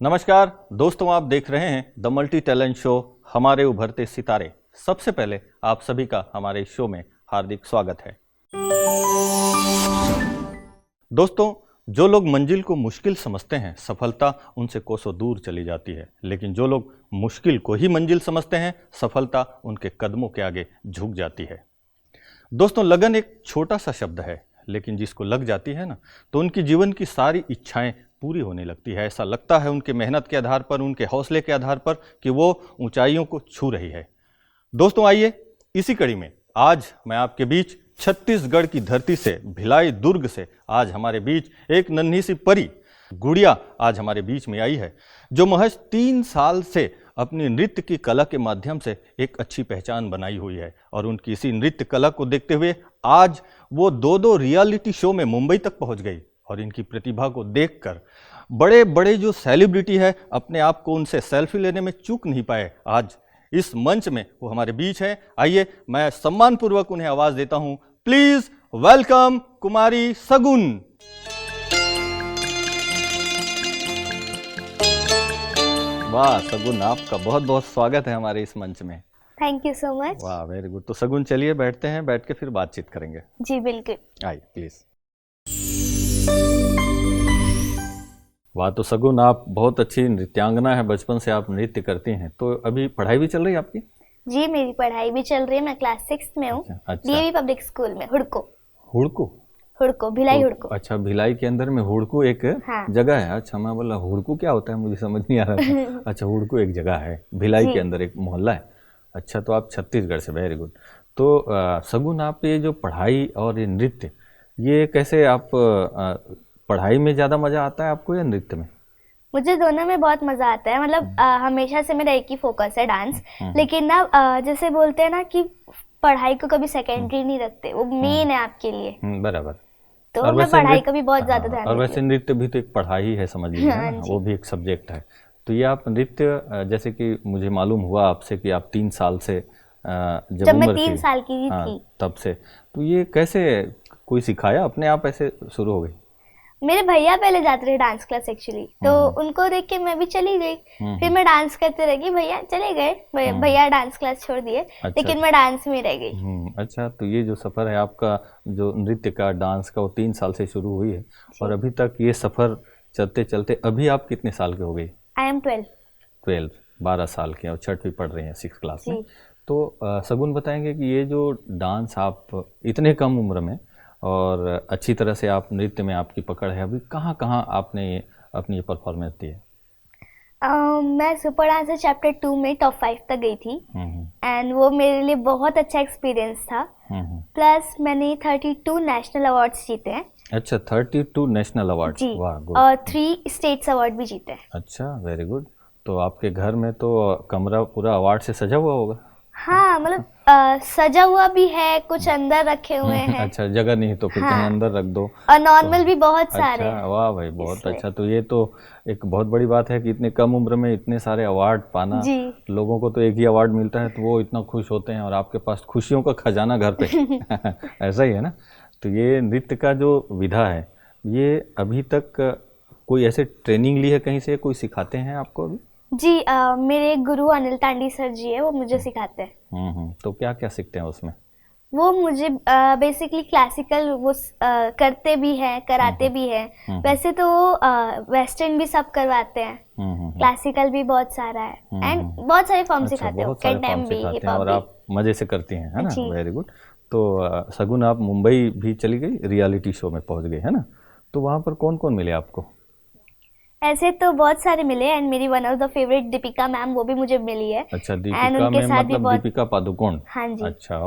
नमस्कार दोस्तों, आप देख रहे हैं द मल्टी टैलेंट शो हमारे उभरते सितारे। सबसे पहले आप सभी का हमारे शो में हार्दिक स्वागत है। दोस्तों, जो लोग मंजिल को मुश्किल समझते हैं, सफलता उनसे कोसों दूर चली जाती है। लेकिन जो लोग मुश्किल को ही मंजिल समझते हैं, सफलता उनके कदमों के आगे झुक जाती है। दोस्तों, लगन एक छोटा सा शब्द है, लेकिन जिसको लग जाती है ना, तो उनकी जीवन की सारी इच्छाएं पूरी होने लगती है। ऐसा लगता है उनके मेहनत के आधार पर, उनके हौसले के आधार पर कि वो ऊंचाइयों को छू रही है। दोस्तों, आइए इसी कड़ी में आज मैं आपके बीच छत्तीसगढ़ की धरती से, भिलाई दुर्ग से आज हमारे बीच एक नन्ही सी परी गुड़िया आज हमारे बीच में आई है, जो महज 3 साल से अपनी नृत्य की कला के माध्यम से एक अच्छी पहचान बनाई हुई है। और उनकी इसी नृत्य कला को देखते हुए आज वो 2 रियलिटी शो में मुंबई तक पहुंच गई। और इनकी प्रतिभा को देखकर बड़े बड़े जो सेलिब्रिटी है, अपने आप को उनसे सेल्फी लेने में चूक नहीं पाए। आज इस मंच में वो हमारे बीच है। आइए मैं सम्मानपूर्वक उन्हें आवाज देता हूं। प्लीज वेलकम कुमारी सगुन। वाह सगुन, आपका बहुत बहुत स्वागत है हमारे इस मंच में। Thank you so much. वाह, वेरी गुड। तो सगुन, चलिए बैठते हैं, बैठ के फिर बातचीत करेंगे। जी बिल्कुल। आइए प्लीज। वाह, तो सगुन आप बहुत अच्छी नृत्यांगना है, बचपन से आप नृत्य करती हैं। तो अभी पढ़ाई भी चल रही है आपकी? जी मेरी पढ़ाई भी चल रही है, मैं क्लास 6 में हूँ। अच्छा। डीएवी पब्लिक स्कूल में, हुड़को। हुड़को, भिलाई हुड़को। अच्छा, भिलाई के अंदर में हुड़को एक जगह है। अच्छा, मैं बोला हुड़को क्या होता है, मुझे समझ नहीं आ रहा था। अच्छा, हुड़को एक जगह है भिलाई के अंदर, एक मोहल्ला है। अच्छा, तो आप छत्तीसगढ़ से, वेरी गुड। तो सगुन, आप ये जो पढ़ाई और ये नृत्य, ये कैसे आप पढ़ाई में ज़्यादा मज़ा आता है आपको या नृत्य में? मुझे दोनों में बहुत मजा आता है। मतलब हमेशा से मेरा एक ही फोकस है, डांस। लेकिन ना जैसे बोलते हैं ना कि पढ़ाई को कभी सेकेंडरी नहीं रखते, वो मेन है आपके लिए। बराबर। तो मैं पढ़ाई का भी बहुत ज्यादा ध्यान। और वैसे नृत्य भी तो एक पढ़ाई ही है, समझ लीजिए ना, वो भी एक सब्जेक्ट है। तो ये आप नृत्य, जैसे कि मुझे मालूम हुआ आपसे कि आप 3 साल से जब मैं 3 साल की थी तब से, तो ये कैसे कोई सिखाया, अपने आप ऐसे शुरू हो गई? मेरे भैया पहले जाते रहे डांस क्लास एक्चुअली, तो उनको देख के मैं भी चली गई। फिर मैं डांस करते रह गई, भैया चले गए, भैया डांस क्लास छोड़ दिए। लेकिन मैं डांस में रह गई। अच्छा, तो ये जो सफ़र है आपका, जो नृत्य का, डांस का, वो 3 साल से शुरू हुई है और अभी तक ये सफ़र चलते चलते अभी आप कितने साल के हो गई? I am 12। 12 साल के, और 6वीं पढ़ रही हैं, 6th क्लास में। तो सगुन, बताएंगे कि ये जो डांस आप इतने कम उम्र में और अच्छी तरह से आप नृत्य में आपकी पकड़ है, अभी कहाँ कहाँ आपने अपनी ये परफॉर्मेंस दी है? मैं सुपर डांसर चैप्टर 2 में टॉप 5 तक गई थी। एंड वो मेरे लिए बहुत अच्छा एक्सपीरियंस था। प्लस मैंने 32 नेशनल अवार्ड्स जीते हैं। अच्छा, 32 नेशनल अवार्ड, वाह, गुड। और 3 स्टेट्स अवार्ड भी जीते हैं। अच्छा, वेरी गुड। तो आपके घर में तो कमरा पूरा अवार्ड से सजा हुआ होगा? हाँ, मतलब सजा हुआ भी है, कुछ अंदर रखे हुए हैं। अच्छा, जगह नहीं तो फिर कहीं अंदर रख दो। और नॉर्मल भी बहुत सारे। अच्छा, वाह भाई, बहुत अच्छा। तो ये तो एक बहुत बड़ी बात है कि इतने कम उम्र में इतने सारे अवार्ड पाना। लोगों को तो एक ही अवार्ड मिलता है तो वो इतना खुश होते हैं, और आपके पास खुशियों का खजाना घर पे ऐसा ही है ना। तो ये नृत्य का जो विधा है, ये अभी तक कोई ऐसे ट्रेनिंग ली है कहीं से, कोई सिखाते हैं आपको अभी? जी मेरे गुरु अनिल तांडी सर जी है, वो मुझे सिखाते हैं। तो क्या क्या सीखते हैं उसमें? वो मुझे बेसिकली क्लासिकल वो करते भी हैं, कराते भी हैं। वैसे तो वेस्टर्न भी सब करवाते हैं, क्लासिकल भी बहुत सारा है। एंड बहुत सारे फॉर्म सिखाते हैं, कंटेम्पररी, हिप हॉप, और आप मजे से करती हैं, है ना, वेरी गुड। तो सगुन, आप मुंबई भी चली गई, रियलिटी शो में पहुंच गई, है ना। तो वहाँ पर कौन कौन मिले आपको? ऐसे तो बहुत सारे मिले, एंड मेरी one of the favourite Deepika ma'am, वो भी मुझे मिली है। अच्छा, दीपिका मैम, मतलब दीपिका पादुकोण? हाँ जी। अच्छा,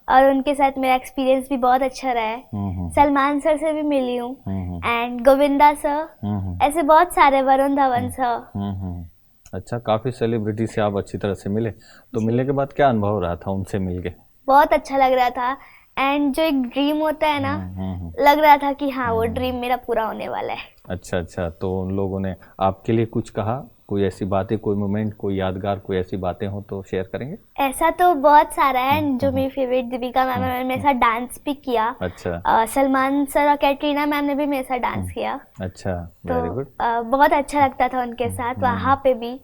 और उनके साथ मेरा एक्सपीरियंस भी बहुत अच्छा रहा है। सलमान सर से भी मिली हूँ, एंड गोविंदा सर, ऐसे बहुत सारे, वरुण धवन सर। अच्छा, काफी सेलिब्रिटी से आप अच्छी तरह से मिले। तो मिलने के बाद क्या अनुभव रहा था उनसे मिलके? बहुत अच्छा लग रहा था। एंड जो एक ड्रीम होता है ना, लग रहा था कि हाँ वो ड्रीम मेरा पूरा होने वाला है। अच्छा, तो उन लोगों ने आपके लिए कुछ कहा कोई ऐसी बातें, कोई मोमेंट, कोई यादगार, कोई ऐसी बातें हो तो शेयर करेंगे? ऐसा तो बहुत सारा है जो मेरी फेवरेट दीपिका मैम ने मेरे साथ डांस भी किया। अच्छा। सलमान सर और कैटरीना मैम ने भी मेरे साथ डांस किया। अच्छा, तो वेरी गुड। बहुत अच्छा लगता था उनके साथ वहाँ पे भी।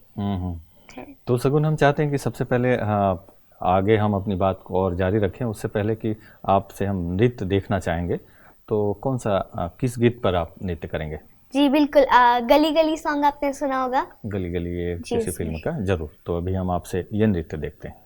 तो सगुन, हम चाहते हैं कि सबसे पहले आगे हम अपनी बात को और जारी रखें, उससे पहले कि आपसे हम नृत्य देखना चाहेंगे, तो कौन सा किस गीत पर आप नृत्य करेंगे? जी बिल्कुल, गली गली सॉन्ग आपने सुना होगा। गली गली, ये किसी फिल्म का? जरूर। तो अभी हम आपसे ये नृत्य देखते हैं।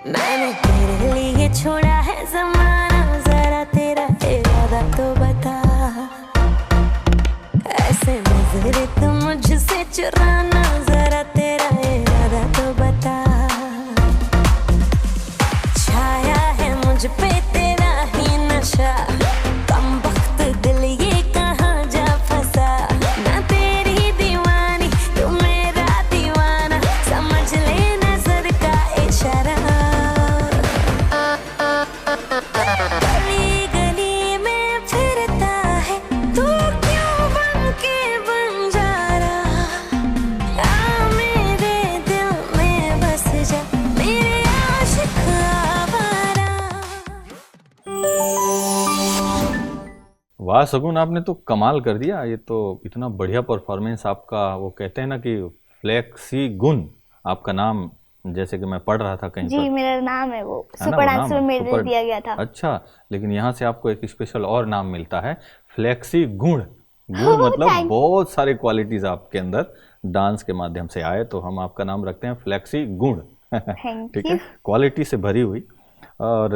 मैंने तेरे लिए छोड़ा है ज़माना, जरा तेरा इरादा तो बता। ऐसे नजरें तो मुझसे चुराना, जरा तेरा इरादा तो बता। छाया है मुझ पे तेरा ही नशा, कम वक्त दिल ये कहाँ जा फंसा। मैं तेरी दीवानी, तू मेरा दीवाना, समझ ले नजर का इशारा। गली गली में फिरता है तू, क्यों बन के बंजारा। आ मेरे दिल में बस जा, मेरे आशिक आवारा। वाह सगुन, आपने तो कमाल कर दिया। ये तो इतना बढ़िया परफॉर्मेंस आपका। वो कहते हैं ना कि फ्लेक्सी गुण आपका नाम, जैसे कि मैं पढ़ रहा था कहीं जी पर। मेरा नाम है वो, है ना, सुपर वो नाम डांसर है, में सुपर। दिया गया था। अच्छा, लेकिन यहाँ से आपको एक स्पेशल और नाम मिलता है, फ्लेक्सी गुण। गुण मतलब बहुत सारे क्वालिटीज आपके अंदर डांस के माध्यम से आए, तो हम आपका नाम रखते हैं फ्लेक्सी गुण। ठीक है, क्वालिटी से भरी हुई। और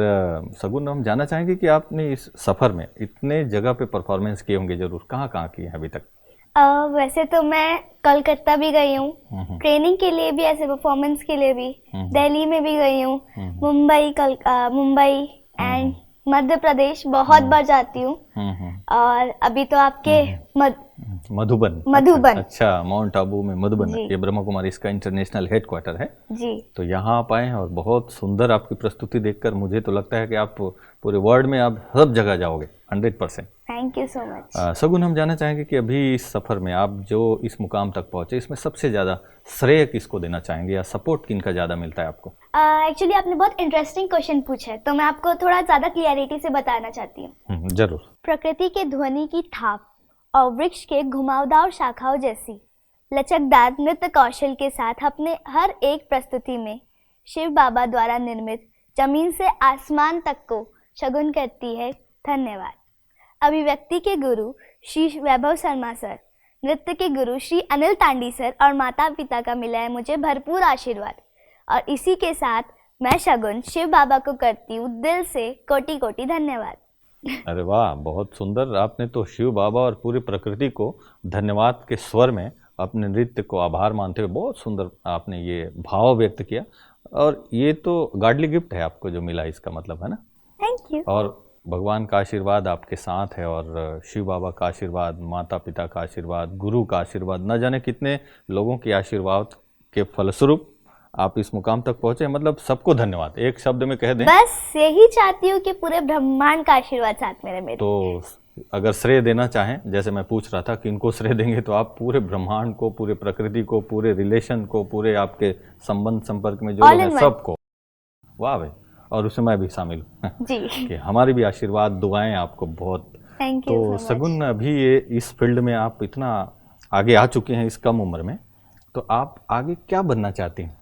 सगुन, हम जानना चाहेंगे कि आपने इस सफ़र में इतने जगह पे परफॉर्मेंस किए होंगे, जरूर कहाँ कहाँ किए हैं अभी तक? वैसे तो मैं कलकत्ता भी गई हूँ ट्रेनिंग के लिए भी, ऐसे परफॉर्मेंस के लिए भी। दिल्ली में भी गई हूँ, मुंबई एंड मध्य प्रदेश बहुत बार जाती हूँ। और अभी तो आपके मधुबन। अच्छा, माउंट आबू में मधुबन, ये ब्रह्मा कुमारी इसका इंटरनेशनल हेडक्वार्टर है जी। तो यहाँ आप आए हैं और बहुत सुंदर आपकी प्रस्तुति देखकर मुझे तो लगता है कि आप पूरे वर्ल्ड में आप सब जगह जाओगे 100%। Thank you so much. सगुन, हम जानना चाहेंगे कि अभी इस सफ़र में आप जो इस मुकाम तक पहुँचे, इसमें सबसे ज़्यादा श्रेय किसको देना चाहेंगे या सपोर्ट किनका ज़्यादा मिलता है आपको? एक्चुअली आपने बहुत इंटरेस्टिंग क्वेश्चन पूछा है, तो मैं आपको थोड़ा ज़्यादा क्लियरिटी से बताना चाहती हूँ। जरूर। प्रकृति के ध्वनि की थाप और वृक्ष के घुमावदार शाखाओं जैसी लचकदार नृत्य कौशल के साथ अपने हर एक प्रस्तुति में शिव बाबा द्वारा निर्मित जमीन से आसमान तक को शगुन करती है धन्यवाद। अभिव्यक्ति के गुरु श्री वैभव शर्मा सर, नृत्य के गुरु श्री अनिल तांडी सर और माता पिता का मिला है मुझे भरपूर आशीर्वाद। और इसी के साथ मैं शगुन शिव बाबा को करती हूँ दिल से कोटि कोटि धन्यवाद। अरे वाह, बहुत सुंदर। आपने तो शिव बाबा और पूरी प्रकृति को धन्यवाद के स्वर में अपने नृत्य को आभार मानते हुए बहुत सुंदर आपने ये भाव व्यक्त किया। और ये तो गॉडली गिफ्ट है आपको जो मिला, इसका मतलब है ना। Thank you. और भगवान का आशीर्वाद आपके साथ है, और शिव बाबा का आशीर्वाद, माता पिता का आशीर्वाद, गुरु का आशीर्वाद, न जाने कितने लोगों के आशीर्वाद के फलस्वरूप आप इस मुकाम तक पहुंचे। मतलब सबको धन्यवाद, एक शब्द में कह दें। बस यही चाहती हूँ कि पूरे ब्रह्मांड का आशीर्वाद साथ मेरे। तो अगर श्रेय देना चाहें, जैसे मैं पूछ रहा था कि इनको श्रेय देंगे, तो आप पूरे ब्रह्मांड को, पूरे प्रकृति को, पूरे रिलेशन को, पूरे आपके संबंध संपर्क में जो लोग हैं सबको। वाह भाई, और उसमें मैं भी शामिल हूँ जी। कि हमारी भी आशीर्वाद, दुआएं आपको बहुत। Thank you. तो सगुन, अभी ये इस फील्ड में आप इतना आगे आ चुके हैं इस कम उम्र में, तो आप आगे क्या बनना चाहती हैं?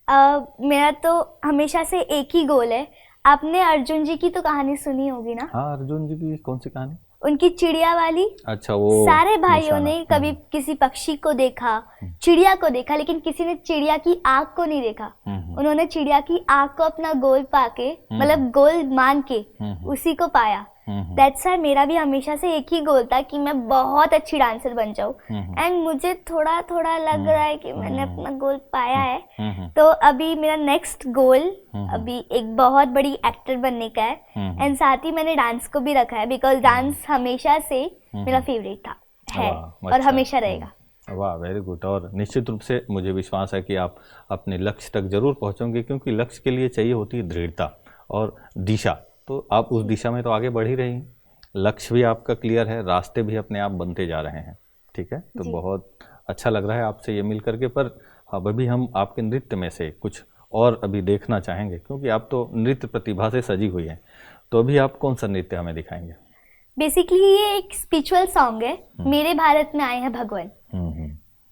मेरा तो हमेशा से एक ही गोल है। आपने अर्जुन जी की तो कहानी सुनी होगी ना? हाँ, अर्जुन जी की कौन सी कहानी? उनकी चिड़िया वाली। अच्छा, वो सारे भाइयों ने कभी किसी पक्षी को देखा, चिड़िया को देखा, लेकिन किसी ने चिड़िया की आँख को नहीं देखा। उन्होंने चिड़िया की आँख को अपना गोल पाके, मतलब गोल मान के उसी को पाया। दैट्स व्हाई मेरा भी हमेशा से एक ही गोल था कि मैं बहुत अच्छी डांसर बन जाऊं। एंड मुझे थोड़ा थोड़ा लग रहा है कि मैंने अपना गोल पाया है। तो अभी मेरा नेक्स्ट गोल अभी एक बहुत बड़ी एक्टर बनने का है। एंड साथ ही मैंने डांस को भी रखा है, बिकॉज डांस हमेशा से मेरा फेवरेट था। है वाह, और अच्छा, हमेशा रहेगा। वाह, वेरी गुड। और निश्चित रूप से मुझे विश्वास है कि आप अपने लक्ष्य तक जरूर पहुंचोगे, क्योंकि लक्ष्य के लिए चाहिए होती है दृढ़ता और दिशा। तो आप उस दिशा में तो आगे बढ़ ही रही हैं, लक्ष्य भी आपका क्लियर है, रास्ते भी अपने आप बनते जा रहे हैं। ठीक है, तो जी। बहुत अच्छा लग रहा है आपसे ये मिल करके। पर अब अभी हम आपके नृत्य में से कुछ और अभी देखना चाहेंगे, क्योंकि आप तो नृत्य प्रतिभा से सजी हुई हैं। तो अभी आप कौन सा नृत्य हमें दिखाएंगे? बेसिकली ये एक स्पिरिचुअल सॉन्ग है, मेरे भारत में आए हैं भगवान।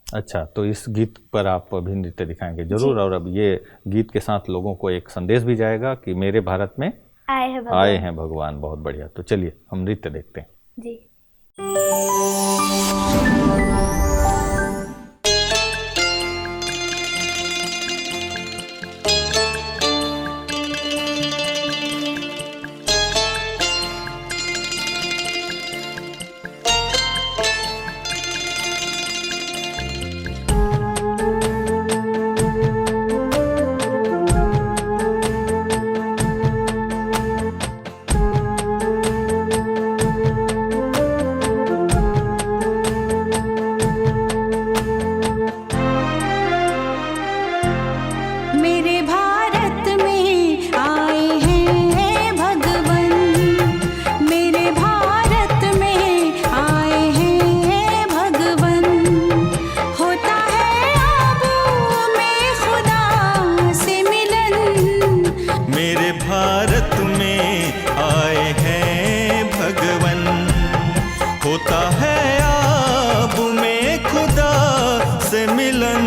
अच्छा, तो इस गीत पर आप अभी नृत्य दिखाएंगे जरूर। और अब ये गीत के साथ लोगों को एक संदेश भी जाएगा कि मेरे भारत में आए हैं भगवान। आए हैं भगवान। बहुत बढ़िया, तो चलिए हम नृत्य देखते हैं। जी। मेरे भारत में आए हैं भगवन, मेरे भारत में आए हैं भगवन। होता है आबू में खुदा से मिलन, मेरे भारत में आए हैं भगवन। होता है आब में खुदा से मिलन,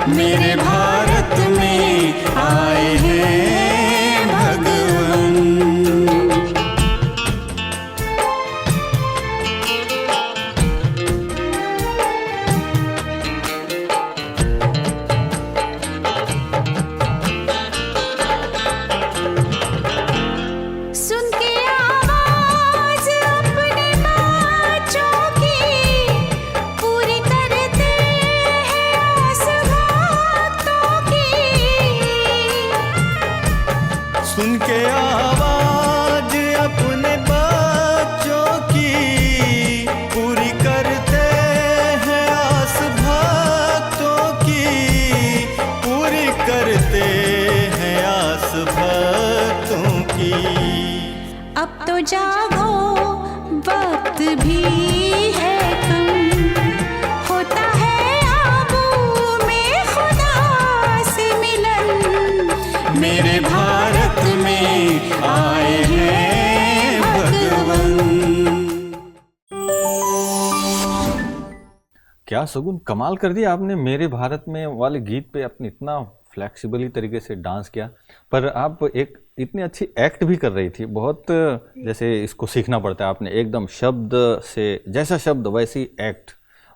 मेरे भारत में आए हैं भगवन। सुन के आवाज अपने बच्चों की, पूरी करते हैं आस भक्तों की। सुन के आवाज अपने बच्चों की, पूरी करते हैं आस भक्तों की, पूरी करते हैं आस भक्तों की। अब तो जागो वक्त भी है कम, होता है आबू में खुदा से मिलन, मेरे भारत में आए हैं भगवन। क्या सगुन, कमाल कर दिया आपने। मेरे भारत में वाले गीत पे अपनी इतना फ्लेक्सिबली तरीके से डांस किया, पर आप एक इतनी अच्छी एक्ट भी कर रही थी। बहुत जैसे इसको सीखना पड़ता है, आपने एकदम शब्द से, जैसा शब्द वैसी एक्ट,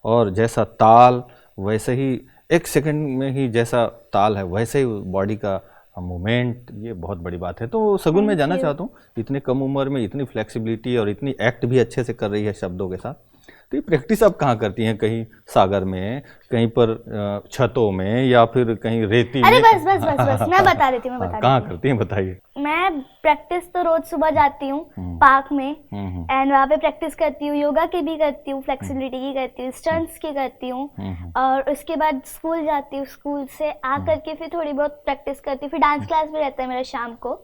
और जैसा ताल वैसे ही, एक सेकंड में ही जैसा ताल है वैसे ही बॉडी का मूवमेंट। ये बहुत बड़ी बात है। तो सगुन, मैं जानना चाहता हूँ, इतने कम उम्र में इतनी फ्लेक्सिबिलिटी और इतनी एक्ट भी अच्छे से कर रही है शब्दों के साथ, तो ये प्रैक्टिस आप कहाँ करती हैं? कहीं सागर में, कहीं पर छतों में, या फिर कहीं रेती अरे में? बस बस बस बस मैं बता देती हूँ, कहाँ करती हैं, बताइए। मैं प्रैक्टिस तो रोज सुबह जाती हूँ पार्क में, एंड वहाँ पे प्रैक्टिस करती हूँ, योगा की भी करती हूँ, फ्लेक्सिबिलिटी की करती हूँ, स्टंट्स की करती हूँ, और उसके बाद स्कूल जाती हूँ, स्कूल से आ करके फिर थोड़ी बहुत प्रैक्टिस करती हूँ, फिर डांस क्लास भी रहता है मेरा शाम को।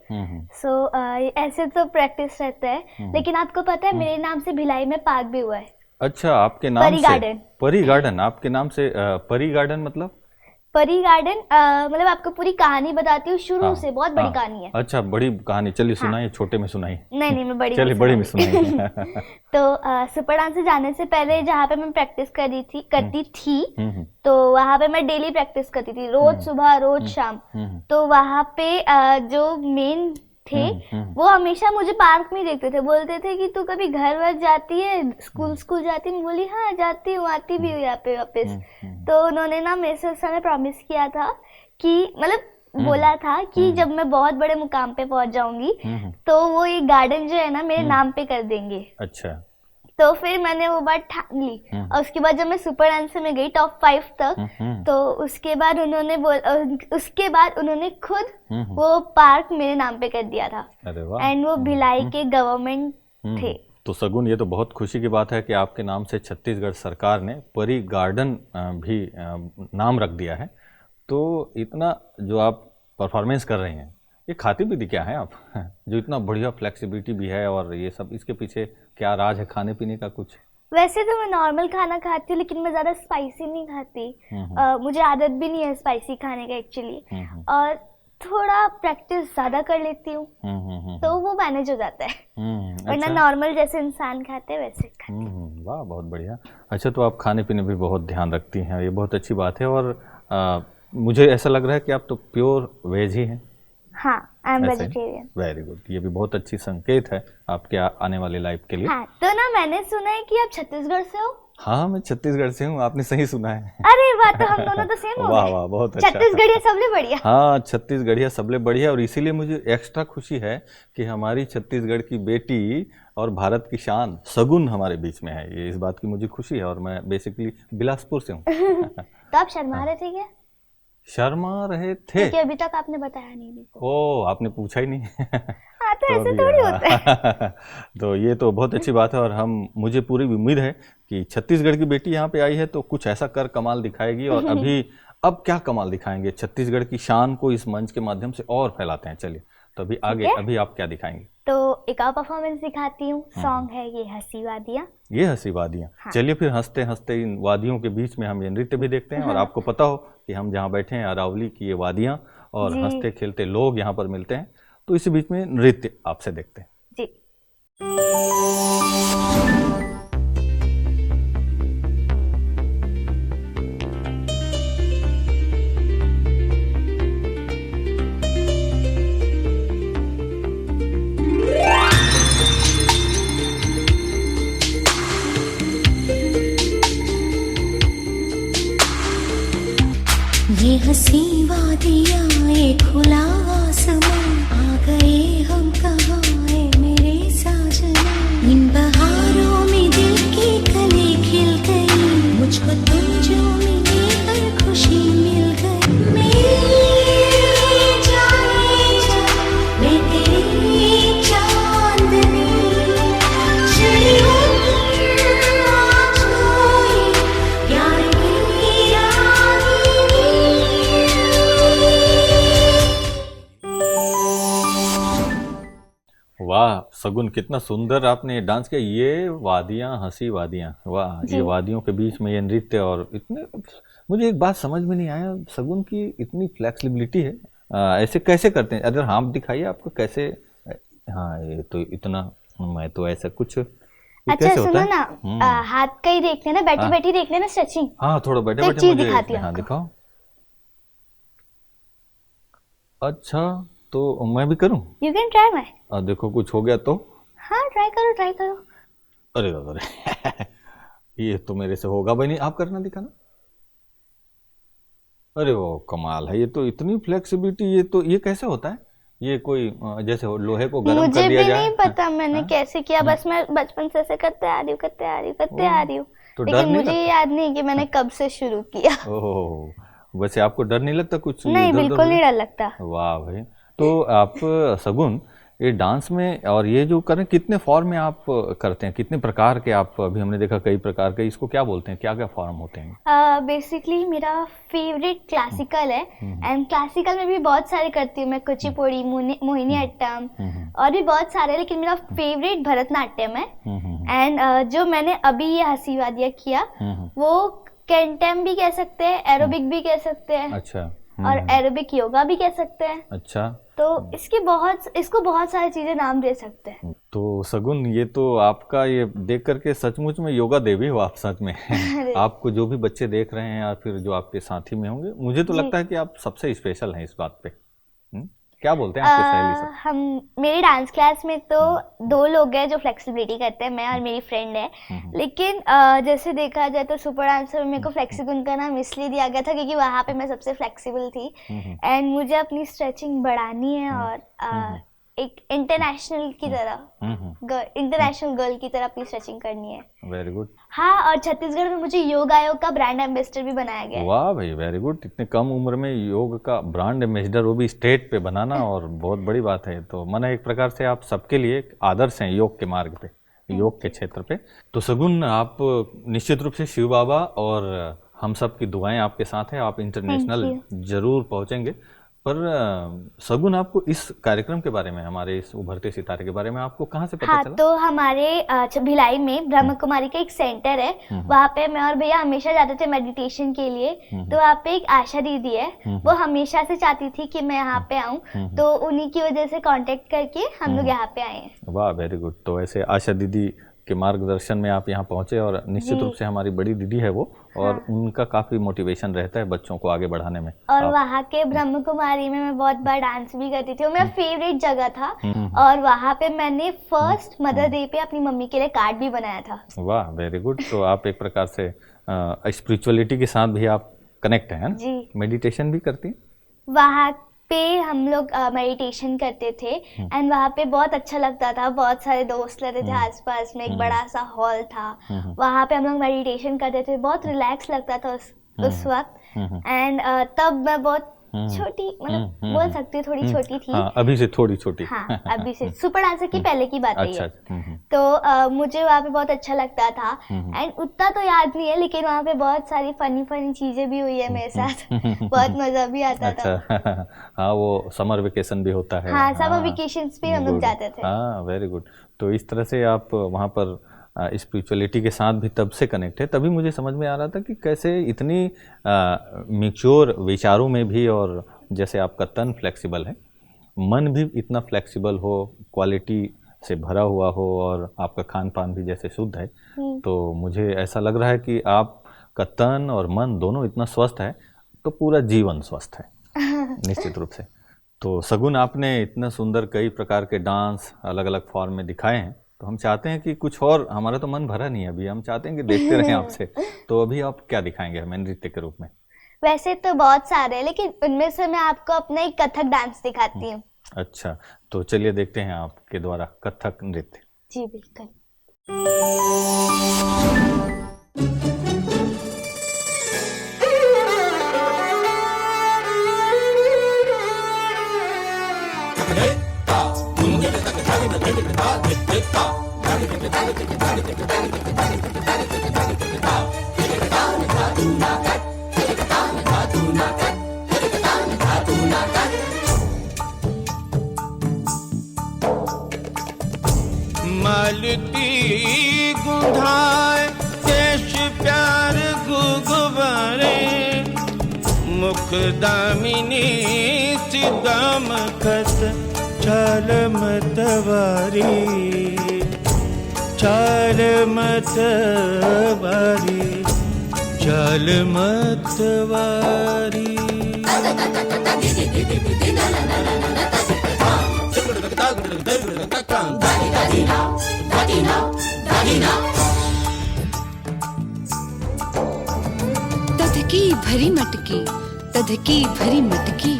सो ऐसे तो प्रैक्टिस रहता है। लेकिन आपको पता है मेरे नाम से भिलाई में पार्क भी हुआ है। अच्छा, आपके नाम परी से? गार्डन। परी गार्डन आपके नाम से? परी गार्डन मतलब? परी गार्डन मतलब आपको पूरी कहानी बताती हूँ शुरू से, बहुत बड़ी कहानी है। अच्छा, बड़ी कहानी, चलिए सुनाइए। छोटे में सुनाइए। नहीं मैं बड़ी चलिए बड़ी में सुनाइए। तो सुपर डांस से जाने से पहले जहाँ पे मैं प्रैक्टिस करती थी, तो वहाँ पे मैं डेली प्रैक्टिस करती थी, रोज सुबह रोज शाम। तो वहाँ पे जो मेन थे वो हमेशा मुझे पार्क में देखते थे, बोलते थे कि तू कभी घर वर जाती है, स्कूल जाती है? मैं बोली हाँ जाती हूँ, आती भी हूँ यहाँ पे वापस। तो उन्होंने ना मेरे से उस समय प्रॉमिस किया था कि, मतलब बोला था कि जब मैं बहुत बड़े मुकाम पे पहुंच जाऊंगी तो वो ये गार्डन जो है ना मेरे नाम पे कर देंगे। अच्छा। तो फिर मैंने वो बात ठान ली, और उसके बाद जब मैं सुपर डांस में गई टॉप 5 तक, तो उसके बाद उन्होंने खुद वो पार्क मेरे नाम पे कर दिया था। अरे वाह। एंड वो भिलाई के गवर्नमेंट थे, तो सगुन, ये तो बहुत खुशी की बात है कि आपके नाम से छत्तीसगढ़ सरकार ने परी गार्डन भी नाम रख दिया है। तो इतना जो आप परफॉर्मेंस कर रहे हैं, ये खाती भी क्या है आप जो इतना बढ़िया फ्लेक्सिबिलिटी भी है, और ये सब इसके पीछे क्या राज है खाने पीने का कुछ? वैसे तो मैं नॉर्मल खाना खाती हूँ, लेकिन मैं ज़्यादा स्पाइसी नहीं खाती। मुझे आदत भी नहीं है स्पाइसी खाने का एक्चुअली, और थोड़ा प्रैक्टिस ज़्यादा कर लेती हूँ तो वो मैनेज हो जाता है। वरना नॉर्मल जैसे इंसान खाते हैं वैसे खाती हूँ। वाह, बहुत बढ़िया। अच्छा, तो आप खाने पीने भी बहुत ध्यान रखती हैं, ये बहुत अच्छी बात है। और मुझे ऐसा लग रहा है कि आप तो प्योर वेज ही हैं। हाँ, I am vegetarian. Very good, ये भी बहुत अच्छी संकेत है आपके आने वाली लाइफ के लिए। हाँ, तो ना मैंने सुना है कि आप छत्तीसगढ़ से हो। हाँ, मैं छत्तीसगढ़ से हूँ, आपने सही सुना है। अरे वाह, तो हम दोनों तो सेम हो गए। वाह वाह, बहुत अच्छा। छत्तीसगढ़िया सबले बढ़िया। हाँ, छत्तीसगढ़िया सबले बढ़िया, और इसीलिए मुझे एक्स्ट्रा खुशी है कि हमारी छत्तीसगढ़ की बेटी और भारत की शान सगुन हमारे बीच में है। ये इस बात की मुझे खुशी है, और मैं बेसिकली बिलासपुर से हूँ। तो आप शर्मा रहे थे क्या? शर्मा रहे थे क्योंकि अभी तक आपने बताया नहीं मेरे को। ओ, आपने पूछा ही नहीं। हाँ, तो ऐसे थोड़ी होता है। तो ये तो बहुत अच्छी बात है, और मुझे पूरी उम्मीद है कि छत्तीसगढ़ की बेटी यहाँ पे आई है तो कुछ ऐसा कर कमाल दिखाएगी। और अब क्या कमाल दिखाएंगे, छत्तीसगढ़ की शान को इस मंच के माध्यम से और फैलाते हैं। चलिए, तो अभी आगे अभी आप क्या दिखाएंगे? तो एक और परफॉर्मेंस दिखाती हूँ। सॉन्ग है ये हंसी वादियाँ। ये हंसी वादियाँ। हाँ। चलिए फिर हंसते हंसते इन वादियों के बीच में हम ये नृत्य भी देखते हैं। और आपको पता हो कि हम जहाँ बैठे हैं अरावली की ये वादियाँ, और हंसते खेलते लोग यहाँ पर मिलते हैं, तो इसी बीच में नृत्य आपसे देखते हैं जी। ये हंसी वादियाँ, ये खुला आसमां, आ गए हम कहाँ है मेरे साजना। इन बहारों में दिल की कली खिल गई, मुझको तुम जो मिले हर खुशी मिल गई। मेरी जाने जा, मैं तेरी चांदनी, चली उतर आज कोई प्यार की रागिनी। वाह सगुन, कितना सुंदर आपने डांस किया। ये वादियाँ, हंसी वादियाँ, वाह, ये वादियों के बीच में ये नृत्य। और इतने, मुझे एक बात समझ में नहीं आया, सगुन की इतनी फ्लेक्सिबिलिटी है, ऐसे कैसे करते हैं? अगर हाथ दिखाइए आपको कैसे। हाँ, ये तो इतना, मैं तो ऐसा कुछ। अच्छा सुनो ना, हाथ का ही देखते हैं ना, बैठी बैठी देखते हैं ना स्ट्रेचिंग। हाँ, थोड़ा बैठे बैठे चीज मुझे दिखाती हूँ हाँ आपको। दिखाओ। अच्छा, तो मैं भी करूँ? You can try my. देखो कुछ हो गया तो? हाँ, ट्राई करो ट्राई करो। अरे बाबा रे, ये तो मेरे से होगा भाई नहीं, आप करना दिखाना। अरे वो कमाल है, ये तो इतनी फ्लेक्सिबिलिटी, ये कैसे होता है? ये कोई जैसे लोहे को गर्म मुझे कर दिया भी जाए? नहीं पता मैंने कैसे किया, बस मैं बचपन से ऐसे करते आ रही हूँ। तो डर लेकिन नहीं मुझे ये याद नहीं कि मैंने कब से शुरू किया। ओह, वैसे आपको डर नहीं लगता कुछ? नहीं, इधर-उधर बिल्कुल नहीं डर लगता। वाह भाई। तो आप सगुन, ये डांस में और ये जो करें, कितने फॉर्म में आप करते हैं, कितने प्रकार के? आप अभी हमने देखा कई प्रकार के, इसको क्या बोलते हैं, क्या क्या फॉर्म होते हैं? बेसिकली मेरा फेवरेट क्लासिकल है, एंड क्लासिकल में भी बहुत सारे करती हूँ मैं, कुचिपुड़ी, मोहिनी अट्टम और भी बहुत सारे, लेकिन मेरा फेवरेट भरतनाट्यम है। एंड जो मैंने अभी ये हंसी वादियाँ किया, वो कैंटम भी कह सकते हैं, एरोबिक भी कह सकते हैं। अच्छा। और एरोबिक योगा भी कह सकते हैं। अच्छा। तो इसको बहुत सारी चीजें नाम दे सकते हैं। तो सगुन, ये तो आपका ये देख करके सचमुच में योगा देवी हो आप, सच में। आपको जो भी बच्चे देख रहे हैं या फिर जो आपके साथी में होंगे, मुझे तो लगता है कि आप सबसे स्पेशल हैं इस बात पे। क्या बोलते हैं आपके सहेली सब? मेरी डांस क्लास में तो 2 लोग हैं जो फ्लेक्सिबिलिटी करते हैं, मैं और मेरी फ्रेंड है। लेकिन जैसे देखा जाए तो सुपर डांसर में मेरे को फ्लेक्सिबल का नाम इसलिए दिया गया था क्योंकि वहाँ पे मैं सबसे फ्लेक्सिबल थी। एंड मुझे अपनी स्ट्रेचिंग बढ़ानी है और एक इंटरनेशनल की तरह, इंटरनेशनल गर्ल की तरह अपनी स्ट्रेचिंग करनी है। Very good. हाँ, और छत्तीसगढ़ में मुझे योग आयोग का ब्रांड एम्बेसडर भी बनाया गया है। वाह भाई, वेरी गुड। इतने कम उम्र में योग का ब्रांड एम्बेसडर, वो भी स्टेट पे बनाना, और बहुत बड़ी बात है। तो माना एक प्रकार से आप सबके लिए एक आदर्श हैं योग के मार्ग पे, योग के क्षेत्र पे। तो सगुन, आप निश्चित रूप से शिव बाबा और हम सब की दुआएं आपके साथ हैं, आप इंटरनेशनल जरूर पहुंचेंगे। पर सगुन, आपको इस कार्यक्रम के बारे में, हमारे इस उभरते सितारे के बारे में आपको कहाँ से पता चला? तो हमारे भिलाई में ब्रह्म कुमारी का एक सेंटर है, वहाँ पे मैं और भैया हमेशा जाते थे मेडिटेशन के लिए। तो वहाँ पे एक आशा दीदी है, वो हमेशा से चाहती थी कि मैं यहाँ पे आऊँ, तो उन्हीं की वजह से कांटेक्ट करके हम लोग यहाँ पे आए हैं। वाह, वेरी गुड। तो ऐसे आशा दीदी के मार्गदर्शन में आप यहाँ पहुँचे, और निश्चित रूप से हमारी बड़ी दीदी है वो, और उनका काफ़ी मोटिवेशन रहता है बच्चों को आगे बढ़ाने में। और वहाँ के ब्रह्म कुमारी में मैं बहुत बार डांस भी करती थी, वो मेरा फेवरेट जगह था। और वहाँ पे मैंने फर्स्ट मदर डे पे अपनी मम्मी के लिए कार्ड भी बनाया था। वाह, वेरी गुड। तो आप एक प्रकार से स्पिरिचुअलिटी के साथ भी आप कनेक्ट हैं जी। मेडिटेशन भी करती? वहाँ पे हम लोग मेडिटेशन करते थे, एंड वहाँ पे बहुत अच्छा लगता था, बहुत सारे दोस्त रहते थे आसपास में, एक बड़ा सा हॉल था, वहाँ पे हम लोग मेडिटेशन करते थे, बहुत रिलैक्स लगता था उस वक्त। एंड तब मैं बहुत छोटी, मतलब बोल सकती हूँ थोड़ी छोटी थी। हाँ, अभी से थोड़ी छोटी। हाँ, अभी से सुपर डांसर की पहले की बात है ये। अच्छा। तो मुझे वहाँ पे बहुत अच्छा लगता था, एंड उतना तो याद नहीं है, लेकिन वहाँ पे बहुत सारी फनी चीजें भी हुई है मेरे साथ। बहुत मजा भी आता था। अच्छा। हाँ, वो समर वेकेशन भी होता है। हाँ, समर वेकेशंस पे हम लोग जाते थे। हाँ, वेरी गुड। तो इस तरह से आप वहाँ पर स्पिरिचुअलिटी के साथ भी तब से कनेक्ट है। तभी मुझे समझ में आ रहा था कि कैसे इतनी मैच्योर विचारों में भी, और जैसे आपका तन फ्लेक्सिबल है, मन भी इतना फ्लेक्सिबल हो, क्वालिटी से भरा हुआ हो, और आपका खान पान भी जैसे शुद्ध है, तो मुझे ऐसा लग रहा है कि आपका तन और मन दोनों इतना स्वस्थ है, तो पूरा जीवन स्वस्थ है निश्चित रूप से। तो सगुन, आपने इतना सुंदर कई प्रकार के डांस अलग अलग फॉर्म में दिखाए हैं, तो हम चाहते हैं कि कुछ और, हमारा तो मन भरा नहीं है अभी, हम चाहते हैं कि देखते रहें आपसे। तो अभी आप क्या दिखाएंगे हमें नृत्य के रूप में? वैसे तो बहुत सारे हैं, लेकिन उनमें से मैं आपको अपना एक कथक डांस दिखाती हूँ। अच्छा, तो चलिए देखते हैं आपके द्वारा कथक नृत्य। जी बिल्कुल। मालती गुंधाए देश प्यार गुगवारे, मुख दामिनी सिदम खत चाल मतवारी, चाल मतवारी, चाल मतवारी। दधकी भरी मटकी, दधकी भरी मटकी,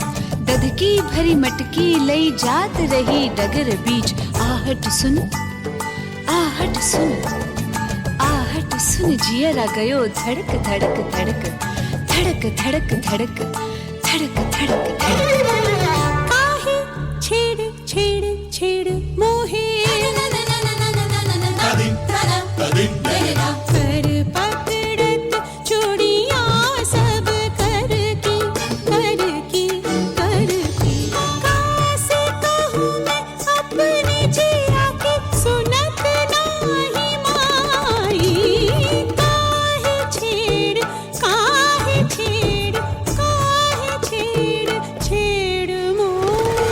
दधकी भरी मटकी लई जात रही डगर बीच। आहट सुन, आहट सुन, आहट सुन, जियरा गयो धड़क धड़क धड़क, धड़क धड़क धड़क, धड़क धड़क धड़क। काहे छेड़ छेड़ छेड़ मोहे, कर पकड़त चूड़ियां सब कर की, कर की, कर की। कैसे कहूँ मैं अपनी जिया की सुनत नाही माई। काहे छेड़, काहे छेड़, काहे छेड़, छेड़ मोहे।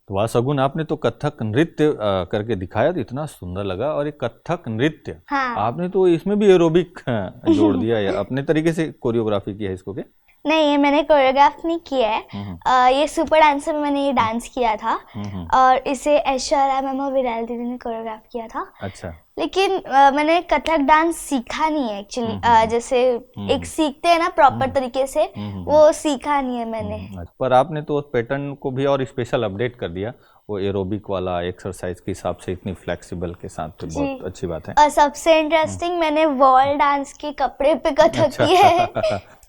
तो वाह सगुन, आपने तो कथक नृत्य करके दिखाया, तो इतना सुंदर लगा। और ये कथक नृत्य, हाँ। आपने तो इसमें भी एरोबिक जोड़ दिया है, अपने तरीके से कोरियोग्राफी की है इसको के? नहीं, ये मैंने कोरियोग्राफ नहीं किया है। ये सुपर डांसर में मैंने ये डांस किया था और इसे ऐश्वर्या मैम और विराल दीदी ने कोरियोग्राफ किया था। अच्छा। लेकिन मैंने कथक डांस सीखा नहीं है एक्चुअली। जैसे एक सीखते हैं ना प्रॉपर तरीके से, वो सीखा नहीं है मैंने। पर आपने तो उस पैटर्न को भी और स्पेशल अपडेट कर दिया, वो एरोबिक वाला एक्सरसाइज के हिसाब से इतनी फ्लेक्सिबल के साथ, तो बहुत अच्छी बात है। और सबसे इंटरेस्टिंग, मैंने वॉल डांस के कपड़े पे कथक की है।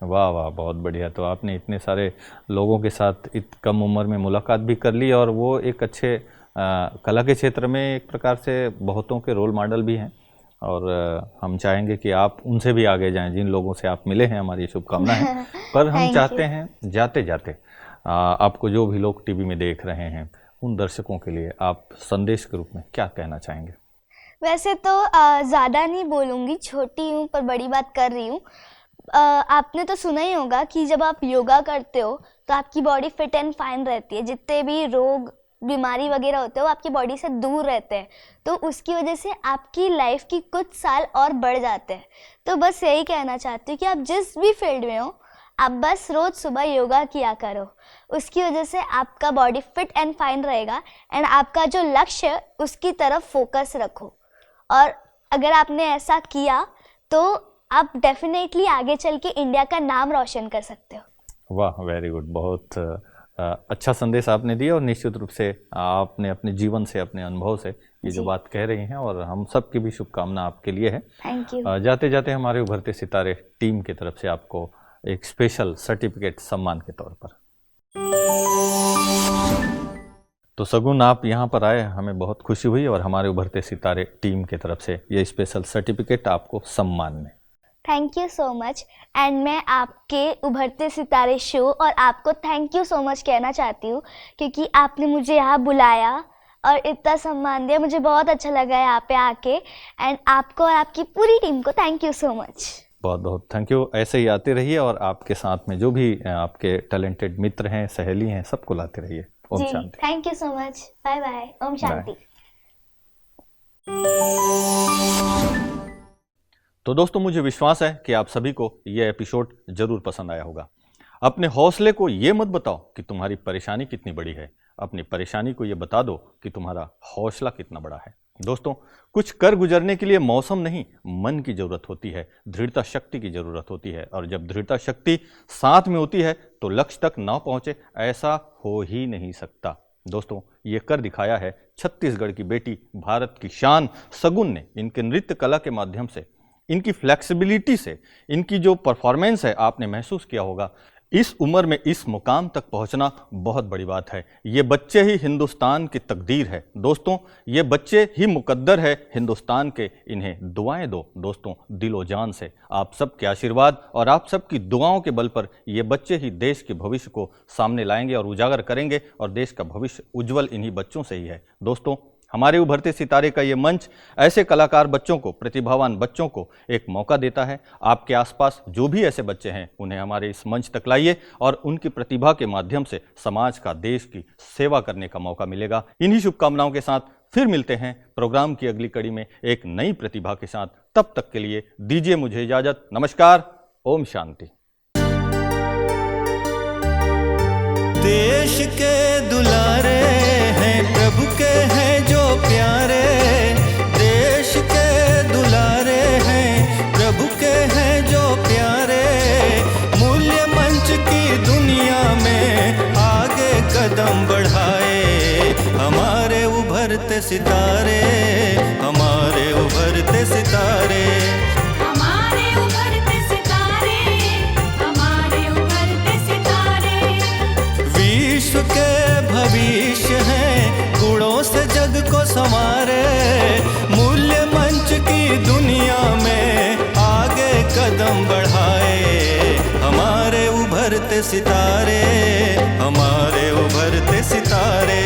वाह वाह, बहुत बढ़िया। तो आपने इतने सारे लोगों के साथ कम उम्र में मुलाकात भी कर ली, और वो एक अच्छे कला के क्षेत्र में एक प्रकार से बहुतों के रोल मॉडल भी हैं, और हम चाहेंगे कि आप उनसे भी आगे जाएं, जिन लोगों से आप मिले हैं। हमारी शुभकामनाएं हैं। पर हम चाहते हैं जाते जाते आपको जो भी लोग टीवी में देख रहे हैं, उन दर्शकों के लिए आप संदेश के रूप में क्या कहना चाहेंगे? वैसे तो ज़्यादा नहीं बोलूँगी, छोटी हूँ पर बड़ी बात कर रही हूँ। आपने तो सुना ही होगा कि जब आप योगा करते हो तो आपकी बॉडी फिट एंड फाइन रहती है। जितने भी रोग बीमारी वगैरह होते हैं वो आपकी बॉडी से दूर रहते हैं, तो उसकी वजह से आपकी लाइफ की कुछ साल और बढ़ जाते हैं। तो बस यही कहना चाहती हूँ कि आप जिस भी फील्ड में हो, आप बस रोज़ सुबह योगा किया करो। उसकी वजह से आपका बॉडी फिट एंड फाइन रहेगा, एंड आपका जो लक्ष्य है उसकी तरफ फोकस रखो। और अगर आपने ऐसा किया तो आप डेफिनेटली आगे चल के इंडिया का नाम रोशन कर सकते हो। वाह, वेरी गुड। बहुत अच्छा संदेश आपने दिया, और निश्चित रूप से आपने अपने जीवन से, अपने अनुभव से ये जो बात कह रही हैं, और हम सब की भी शुभकामना आपके लिए है। Thank you. जाते जाते हमारे उभरते सितारे टीम की तरफ से आपको एक स्पेशल सर्टिफिकेट सम्मान के तौर पर। तो सगुन, आप यहाँ पर आए, हमें बहुत खुशी हुई, और हमारे उभरते सितारे टीम की तरफ से ये स्पेशल सर्टिफिकेट आपको सम्मान में। Thank you so much. And मैं आपके उभरते सितारे शो और आपको थैंक यू सो मच कहना चाहती हूँ, क्योंकि आपने मुझे यहाँ बुलाया और इतना सम्मान दिया। मुझे बहुत अच्छा लगा है यहाँ पे आके, एंड आपको और आपकी पूरी टीम को थैंक यू सो मच। बहुत बहुत थैंक यू। ऐसे ही आते रहिए, और आपके साथ में जो भी आपके टैलेंटेड मित्र हैं, सहेली हैं, सबको लाते रहिए। ओम शांति। Thank you so much. Bye bye. ओम शांति। तो दोस्तों, मुझे विश्वास है कि आप सभी को यह एपिसोड जरूर पसंद आया होगा। अपने हौसले को ये मत बताओ कि तुम्हारी परेशानी कितनी बड़ी है, अपनी परेशानी को ये बता दो कि तुम्हारा हौसला कितना बड़ा है। दोस्तों, कुछ कर गुजरने के लिए मौसम नहीं, मन की जरूरत होती है, दृढ़ता शक्ति की जरूरत होती है, और जब दृढ़ता शक्ति साथ में होती है तो लक्ष्य तक ना पहुंचे ऐसा हो ही नहीं सकता। दोस्तों, ये कर दिखाया है छत्तीसगढ़ की बेटी, भारत की शान सगुन ने। इनके नृत्य कला के माध्यम से, इनकी फ्लेक्सिबिलिटी से, इनकी जो परफॉर्मेंस है, आपने महसूस किया होगा। इस उम्र में इस मुकाम तक पहुंचना बहुत बड़ी बात है। ये बच्चे ही हिंदुस्तान की तकदीर है। दोस्तों, ये बच्चे ही मुकद्दर है हिंदुस्तान के। इन्हें दुआएं दो दोस्तों, दिलो जान से। आप सबके आशीर्वाद और आप सबकी दुआओं के बल पर ये बच्चे ही देश के भविष्य को सामने लाएंगे और उजागर करेंगे, और देश का भविष्य उज्जवल इन्हीं बच्चों से ही है। दोस्तों, हमारे उभरते सितारे का ये मंच ऐसे कलाकार बच्चों को, प्रतिभावान बच्चों को एक मौका देता है। आपके आसपास जो भी ऐसे बच्चे हैं, उन्हें हमारे इस मंच तक लाइए, और उनकी प्रतिभा के माध्यम से समाज का, देश की सेवा करने का मौका मिलेगा। इन्हीं शुभकामनाओं के साथ फिर मिलते हैं प्रोग्राम की अगली कड़ी में एक नई प्रतिभा के साथ। तब तक के लिए दीजिए मुझे इजाजत। नमस्कार। ओम शांति। देश के दुलारे हैं, प्रभु के हैं जो प्यारे। देश के दुलारे हैं, प्रभु के हैं जो प्यारे। मूल्य मंच की दुनिया में आगे कदम बढ़ाए हमारे उभरते सितारे, हमारे उभरते सितारे। हमारे उभरते सितारे, हमारे उभरते सितारे। विश्व के भविष्य हैं, गुणों से जग को संवारे। मूल्य मंच की दुनिया में आगे कदम बढ़ाए हमारे उभरते सितारे, हमारे उभरते सितारे।